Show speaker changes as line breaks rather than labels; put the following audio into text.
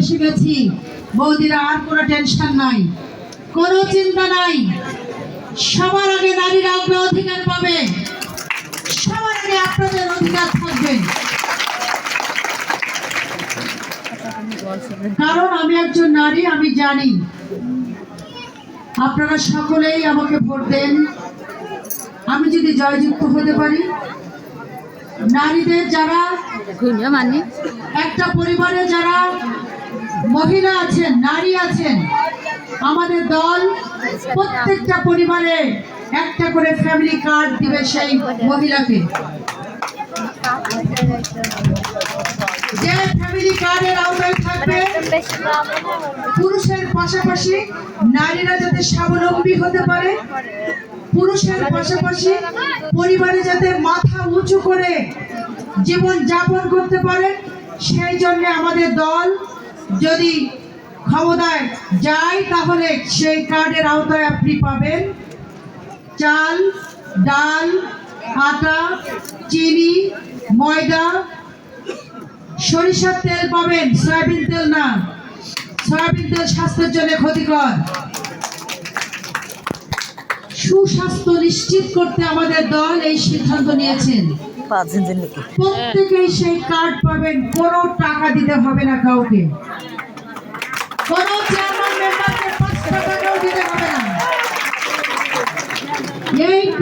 এসে গেছি বৌদিরা, আর কোনো টেনশন নাই, কোনো চিন্তা নাই। সবার আগে নারীরা অগ্রাধিকার পাবে, সবার আগে আপনাদের অধিকার থাকবে। কারণ আমি একজন নারী, আমি জানি আপনারা সকলেই আমাকে ভোট দেন। আমি যদি জয়যুক্ত হতে পারি, নারীদের যারা একটা পরিবারে যারা মহিলা আছেন, নারী আছেন, আমাদের দল প্রত্যেকটা পরিবারে একটা করে ফ্যামিলি কার্ড দিবে সেই মহিলাকে। যে ফ্যামিলি কার্ডের আওতায় থাকবে পুরুষের পাশাপাশি নারীরা যাতে স্বাবলম্বী হতে পারে, পুরুষের পাশাপাশি পরিবারে যাতে মাথা উঁচু করে জীবন যাপন করতে পারে, সেই জন্য আমাদের দল যদি ক্ষমতায় যায় তাহলে সেই কার্ডের আওতায় আপনি পাবেন চাল, ডাল, আটা, চিনি, ময়দা, সরিষার তেল পাবেন, সয়াবিন তেল না। সয়াবিন তেল স্বাস্থ্যের জন্য ক্ষতিকর। সুস্বাস্থ্য নিশ্চিত করতে আমাদের দল এই সিদ্ধান্ত নিয়েছেন। প্রত্যেকেই সেই কার্ড পাবেন, কোনো টাকা দিতে হবে না কাউকে, কোনো চেয়ারম্যান মেম্বারকে 5 টাকাও দিতে হবে না। এই